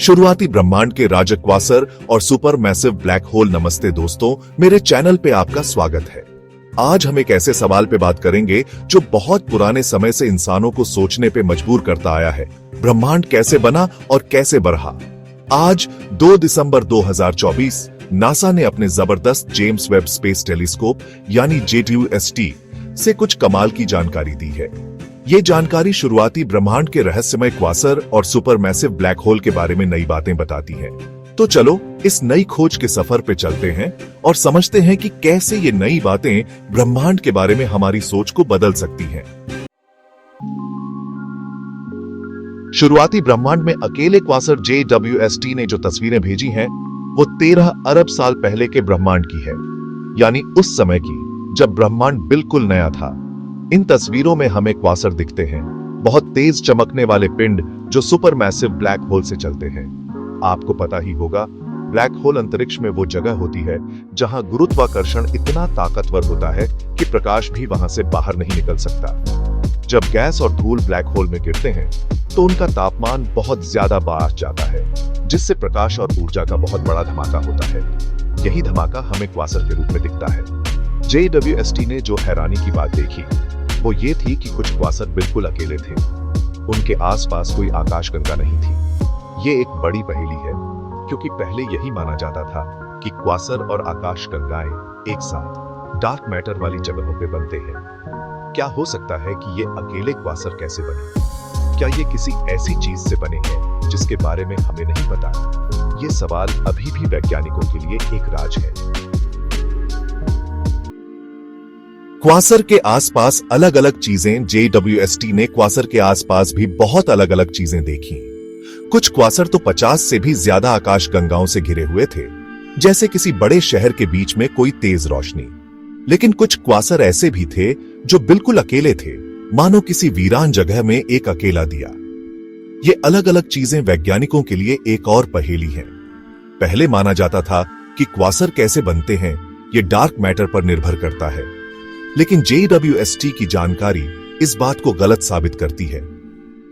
शुरुआती ब्रह्मांड के राजा क्वासर और सुपर मैसिव ब्लैक होल। नमस्ते दोस्तों, मेरे चैनल पे आपका स्वागत है। आज हम एक ऐसे सवाल पे बात करेंगे जो बहुत पुराने समय से इंसानों को सोचने पे मजबूर करता आया है। ब्रह्मांड कैसे बना और कैसे बढ़ा। आज 2 दिसंबर 2024 नासा ने अपने जबरदस्त जेम्स वेब स्पेस टेलीस्कोप यानी JWST से कुछ कमाल की जानकारी दी है। ये जानकारी शुरुआती ब्रह्मांड के रहस्यमय क्वासर और सुपरमैसिव ब्लैक होल के बारे में नई बातें बताती है। तो चलो इस नई खोज के सफर पे चलते हैं और समझते हैं कि कैसे ये नई बातें ब्रह्मांड के बारे में हमारी सोच को बदल सकती हैं। शुरुआती ब्रह्मांड में अकेले क्वासर JWST ने जो तस्वीरें भेजी हैं, वो 13 अरब साल पहले के ब्रह्मांड की है, यानी उस समय की जब ब्रह्मांड बिल्कुल नया था। इन तस्वीरों में हमें क्वासर दिखते हैं, बहुत तेज चमकने वाले पिंड जो सुपरमैसिव ब्लैक होल से चलते हैं। आपको पता ही होगा, ब्लैक होल अंतरिक्ष में वो जगह होती है जहां गुरुत्वाकर्षण इतना ताकतवर होता है कि प्रकाश भी वहां से बाहर नहीं निकल सकता। जब गैस और धूल ब्लैक होल में गिरते हैं तो उनका तापमान बहुत ज्यादा बढ़ जाता है, जिससे प्रकाश और ऊर्जा का बहुत बड़ा धमाका होता है। यही धमाका हमें क्वासर के रूप में दिखता है। JWST ने जो हैरानी की बात देखी वो ये थी कि कुछ क्वासर बिल्कुल अकेले थे। उनके आसपास कोई आकाशगंगा नहीं थी। ये एक बड़ी पहेली है, क्योंकि पहले यही माना जाता था कि क्वासर और आकाशगंगाएं एक साथ डार्क मैटर वाली जगहों पे बनते हैं। क्या हो सकता है कि ये अकेले क्वासर कैसे बने? क्या ये किसी ऐसी चीज से बने हैं जिसके बारे में हमें नहीं पता? ये सवाल अभी भी वैज्ञानिकों के लिए एक राज है। क्वासर के आसपास अलग अलग चीजें। JWST ने क्वासर के आसपास भी बहुत अलग अलग चीजें देखी। कुछ क्वासर तो 50 से भी ज्यादा आकाशगंगाओं से घिरे हुए थे, जैसे किसी बड़े शहर के बीच में कोई तेज रोशनी। लेकिन कुछ क्वासर ऐसे भी थे जो बिल्कुल अकेले थे, मानो किसी वीरान जगह में एक अकेला दिया। ये अलग अलग चीजें वैज्ञानिकों के लिए एक और पहेली है। पहले माना जाता था कि क्वासर कैसे बनते हैं ये डार्क मैटर पर निर्भर करता है, लेकिन JWST की जानकारी इस बात को गलत साबित करती है।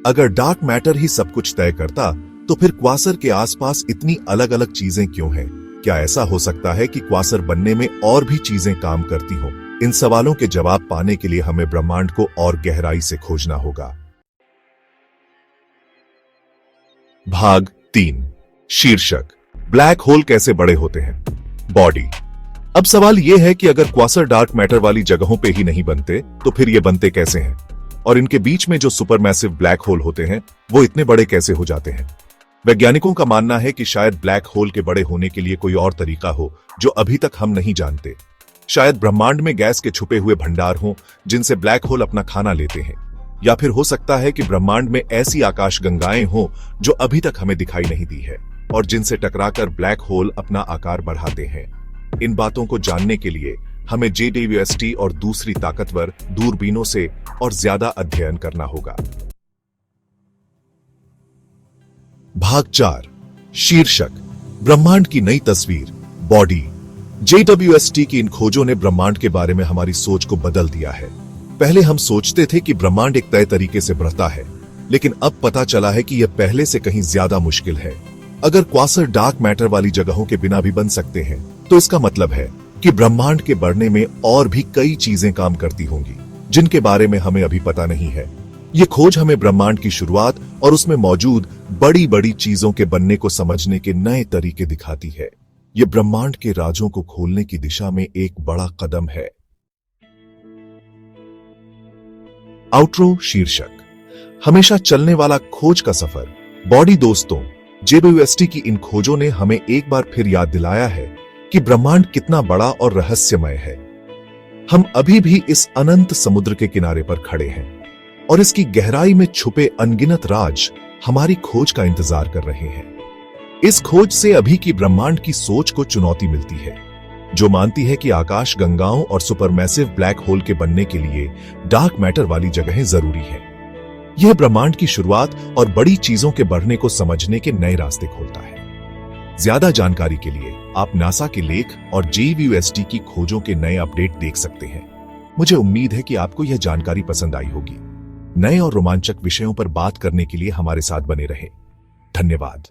अगर डार्क मैटर ही सब कुछ तय करता तो फिर क्वासर के आसपास इतनी अलग अलग चीजें क्यों हैं? क्या ऐसा हो सकता है कि क्वासर बनने में और भी चीजें काम करती हों? इन सवालों के जवाब पाने के लिए हमें ब्रह्मांड को और गहराई से खोजना होगा। भाग 3, शीर्षक, ब्लैक होल कैसे बड़े होते हैं। बॉडी। अब सवाल यह है कि अगर क्वासर डार्क मैटर वाली जगहों पे ही नहीं बनते तो फिर ये बनते कैसे हैं? और इनके बीच में जो सुपरमैसिव ब्लैक होल होते हैं वो इतने बड़े कैसे हो जाते हैं? वैज्ञानिकों का मानना है कि शायद ब्लैक होल के बड़े होने के लिए कोई और तरीका हो जो अभी तक हम नहीं जानते। शायद ब्रह्मांड में गैस के छुपे हुए भंडार हों जिनसे ब्लैक होल अपना खाना लेते हैं, या फिर हो सकता है कि ब्रह्मांड में ऐसी आकाशगंगाएं हों जो अभी तक हमें दिखाई नहीं दी है और जिनसे टकराकर ब्लैक होल अपना आकार बढ़ाते हैं। इन बातों को जानने के लिए हमें JWST और दूसरी ताकतवर दूरबीनों से और ज्यादा अध्ययन करना होगा। भाग 4, शीर्षक, ब्रह्मांड की नई तस्वीर। बॉडी। JWST की इन खोजों ने ब्रह्मांड के बारे में हमारी सोच को बदल दिया है। पहले हम सोचते थे कि ब्रह्मांड एक तय तरीके से बढ़ता है, लेकिन अब पता चला है कि यह पहले से कहीं ज्यादा मुश्किल है। अगर क्वासर डार्क मैटर वाली जगहों के बिना भी बन सकते हैं तो इसका मतलब है कि ब्रह्मांड के बढ़ने में और भी कई चीजें काम करती होंगी जिनके बारे में हमें अभी पता नहीं है। ये खोज हमें ब्रह्मांड की शुरुआत और उसमें मौजूद बड़ी बड़ी चीजों के बनने को समझने के नए तरीके दिखाती है। ये ब्रह्मांड के राजों को खोलने की दिशा में एक बड़ा कदम है। आउट्रो। शीर्षक, हमेशा चलने वाला खोज का सफर। बॉडी। दोस्तों, JWST की इन खोजों ने हमें एक बार फिर याद दिलाया है कि ब्रह्मांड कितना बड़ा और रहस्यमय है। हम अभी भी इस अनंत समुद्र के किनारे पर खड़े हैं और इसकी गहराई में छुपे अनगिनत राज हमारी खोज का इंतजार कर रहे हैं। इस खोज से अभी की ब्रह्मांड की सोच को चुनौती मिलती है, जो मानती है कि आकाशगंगाओं और सुपरमैसिव ब्लैक होल के बनने के लिए डार्क मैटर वाली जगहें जरूरी है। यह ब्रह्मांड की शुरुआत और बड़ी चीजों के बढ़ने को समझने के नए रास्ते खोलता है। ज्यादा जानकारी के लिए आप नासा के लेख और JWST की खोजों के नए अपडेट देख सकते हैं। मुझे उम्मीद है कि आपको यह जानकारी पसंद आई होगी। नए और रोमांचक विषयों पर बात करने के लिए हमारे साथ बने रहें। धन्यवाद।